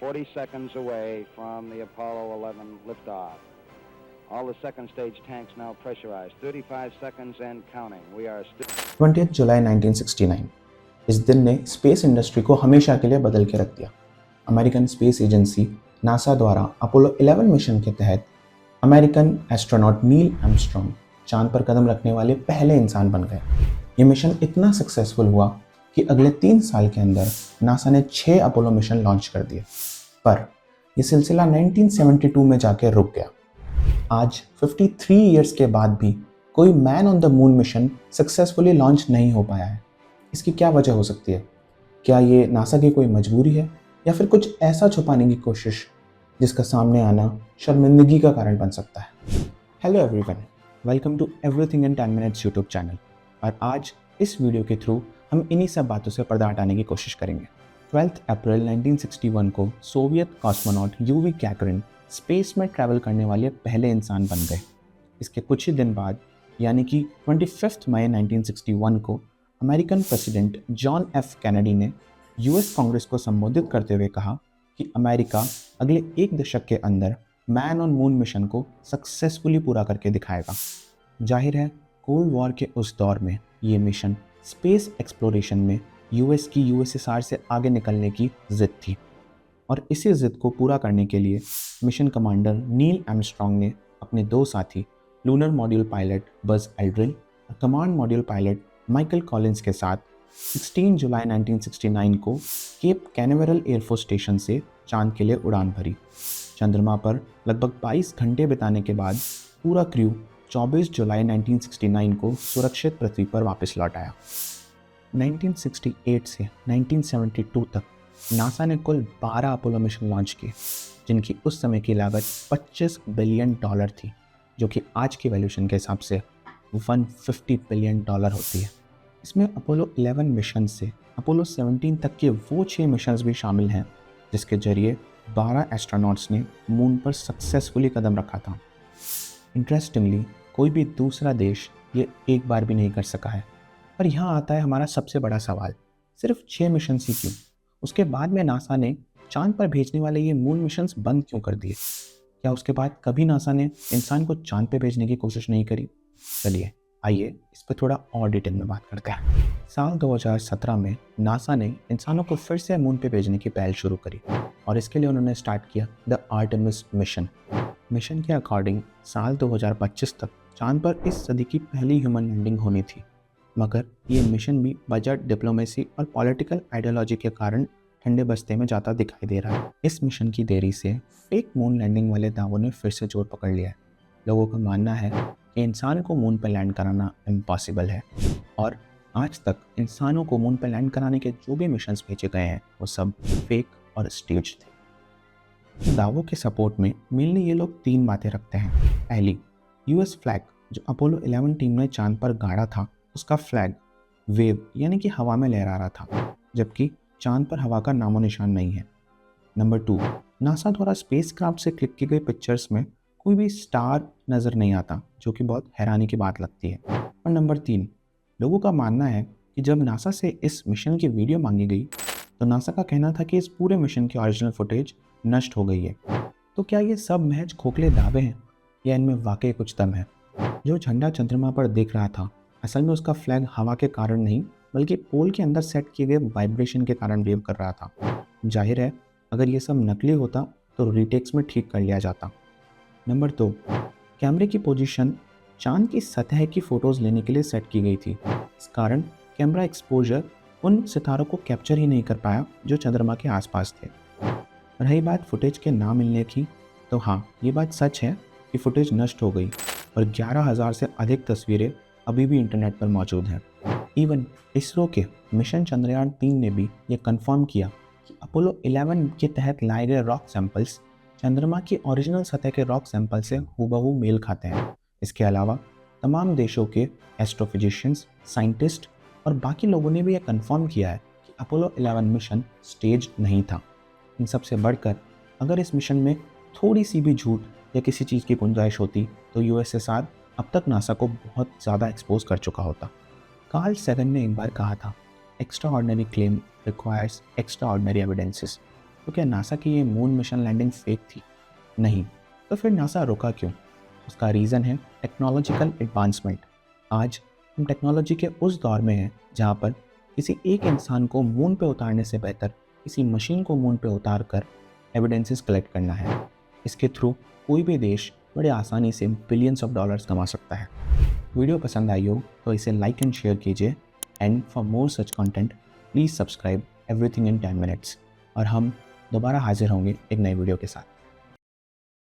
40 seconds away from the Apollo 11 liftoff. All the second stage tanks now pressurized. 35 seconds and counting. We are still 20 जुलाई 1969। इस दिन ने space industry को हमेशा के लिए बदल के रख दिया। अमेरिकन स्पेस एजेंसी नासा द्वारा अपोलो 11 मिशन के तहत अमेरिकन एस्ट्रोनॉट नील आर्मस्ट्रॉन्ग चांद पर कदम रखने वाले पहले इंसान बन गए। ये मिशन इतना सक्सेसफुल हुआ कि अगले 3 साल के अंदर नासा ने 6 अपोलो मिशन लॉन्च कर दिए, पर यह सिलसिला 1972 में जाकर रुक गया। आज 53 इयर्स के बाद भी कोई man on the moon mission successfully launch नहीं हो पाया है। इसकी क्या वजह हो सकती है? क्या ये नासा की कोई मजबूरी है या फिर कुछ ऐसा छुपाने की कोशिश जिसका सामने आना शर्मिंदगी का कारण बन सकता है? Hello everyone, welcome to everything in 10 minutes YouTube channel. और आज इस वीडियो के थ्रू हम इन्हीं सब बातों से पर्दा हटाने की कोशिश करेंगे। 12 अप्रैल 1961 को Soviet cosmonaut UV Gagarin space में ट्रैवल करने वाले पहले इंसान बन गए। इसके कुछ ही दिन बाद यानी कि 25 मई 1961 को American president John F Kennedy ने यूएस कांग्रेस को संबोधित करते हुए कहा कि अमेरिका अगले 1 दशक के अंदर मैन ऑन मून मिशन को सक्सेसफुली पूरा करके दिखाएगा। जाहिर है, कोल्ड वॉर के उस दौर में ये मिशन स्पेस एक्सप्लोरेशन में यूएस की यूएसएसआर से आगे निकलने की जिद थी, और इसी जिद को पूरा करने के लिए मिशन कमांडर नील आर्मस्ट्रॉन्ग ने अपने 2 साथी lunar module pilot Buzz Aldrin और command module pilot Michael Collins के साथ 16 जुलाई 1969 को केप कैनावेरल एयरफोर्स स्टेशन से चांद के लिए उड़ान भरी। चंद्रमा पर लगभग 22 घंटे बिताने के बाद पूरा क्रू 24 जुलाई 1969 को सुरक्षित पृथ्वी पर वापस लौट आया। 1968 से 1972 तक नासा ने कुल 12 अपोलो मिशन लॉन्च किए, जिनकी उस समय की लागत $25 बिलियन थी, जो कि आज की वैल्यूएशन के हिसाब से $150 बिलियन होती है। इसमें अपोलो 11 मिशन से अपोलो 17 तक के वो 6 मिशंस भी शामिल हैं जिसके जरिए 12 एस्ट्रोनॉट्स ने मून पर सक्सेसफुली कदम रखा था। इंटरेस्टिंगली, कोई भी दूसरा देश ये एक बार भी नहीं कर सका है। पर यहाँ आता है हमारा सबसे बड़ा सवाल, सिर्फ 6 मिशन ही क्यों? उसके बाद में नासा ने चांद पर भेजने वाले ये मून मिशंस बंद क्यों कर दिए? क्या उसके बाद कभी नासा ने इंसान को चांद पे भेजने की कोशिश नहीं करी? चलिए आइए इस पर थोड़ा और डिटेल में बात करते हैं। साल 2017 में नासा ने इंसानों को फिर से मून पे भेजने की पहल शुरू करी, और इसके लिए उन्होंने स्टार्ट किया द आर्टेमिस मिशन। मिशन के अकॉर्डिंग साल 2025 तक चांद पर इस सदी की पहली ह्यूमन लैंडिंग होनी थी, मगर ये मिशन भी बजट, डिप्लोमेसी और पॉलिटिकल आइडियोलॉजी के कारण ठंडे बस्ते में जाता दिखाई दे रहा है। इस मिशन की देरी से फेक मून लैंडिंग वाले दावों ने फिर से जोर पकड़ लिया है। लोगों का मानना है कि इंसान को मून पर लैंड कराना इम्पॉसिबल है, और आज तक इंसानों को मून पर लैंड कराने के जो भी मिशंस भेजे गए हैं वो सब फेक और स्टेज थे। दावों के सपोर्ट में मेनली ये लोग 3 बातें रखते हैं। पहली, यूएस फ्लैग जो अपोलो 11 टीम ने चांद पर गाड़ा था, उसका फ्लैग वेव यानी कि हवा में लहरा रहा था, जबकि चांद पर हवा का नामो निशान नहीं है। नंबर 2, नासा द्वारा स्पेसक्राफ्ट से क्लिक की गई पिक्चर्स में कोई भी स्टार नज़र नहीं आता, जो कि बहुत हैरानी की बात लगती है। और नंबर 3, लोगों का मानना है कि जब नासा से इस मिशन की वीडियो मांगी गई तो नासा का कहना था कि इस पूरे मिशन की ओरिजिनल फुटेज नष्ट हो गई है। तो क्या ये सब महज खोखले दावे हैं या इनमें वाकई कुछ दम है? जो झंडा चंद्रमा पर दिख रहा था, असल में उसका फ्लैग हवा के कारण नहीं बल्कि पोल के अंदर सेट किए गए वाइब्रेशन के कारण वेव कर रहा था। जाहिर है, अगर ये सब नकली होता तो रीटेक्स में ठीक कर लिया जाता। नंबर 2, कैमरे की पोजीशन चांद की सतह की फ़ोटोज़ लेने के लिए सेट की गई थी। इस कारण कैमरा एक्सपोजर उन सितारों को कैप्चर ही नहीं कर पाया जो चंद्रमा के आसपास थे। रही बात फुटेज के ना मिलने की, तो हाँ, ये बात सच है कि फुटेज नष्ट हो गई, और 11,000 से अधिक तस्वीरें अभी भी इंटरनेट पर मौजूद हैं। इवन इसरो के मिशन चंद्रयान 3 ने भी ये कंफर्म किया कि अपोलो 11 के तहत लाए गए रॉक सैंपल्स चंद्रमा की ओरिजिनल सतह के रॉक सैंपल से हूबहू मेल खाते हैं। इसके अलावा तमाम देशों के एस्ट्रोफिजिशियंस, साइंटिस्ट और बाकी लोगों ने भी यह कंफर्म किया है कि अपोलो 11 मिशन स्टेज नहीं था। इन सबसे बढ़कर अगर इस मिशन में थोड़ी सी भी झूठ या किसी चीज़ की गुंजाइश होती तो यूएसएसआर अब तक नासा को बहुत ज़्यादा एक्सपोज कर चुका होता। कार्ल सैगन ने एक बार कहा था, extra ordinary claim requires extra ordinary evidences. तो क्या नासा की ये मून मिशन लैंडिंग फेक थी? नहीं। तो फिर नासा रुका क्यों? उसका रीज़न है टेक्नोलॉजिकल एडवांसमेंट। आज हम टेक्नोलॉजी के उस दौर में हैं जहाँ पर किसी एक इंसान को मून पे उतारने से बेहतर किसी मशीन को मून पे उतार कर एविडेंसेस कलेक्ट करना है। इसके थ्रू कोई भी देश बड़े आसानी से बिलियंस ऑफ डॉलर्स कमा सकता है। वीडियो पसंद आई हो तो इसे लाइक एंड शेयर कीजिए, and for more such content please subscribe everything in 10 minutes. और हम दोबारा हाजिर होंगे एक नई वीडियो के साथ।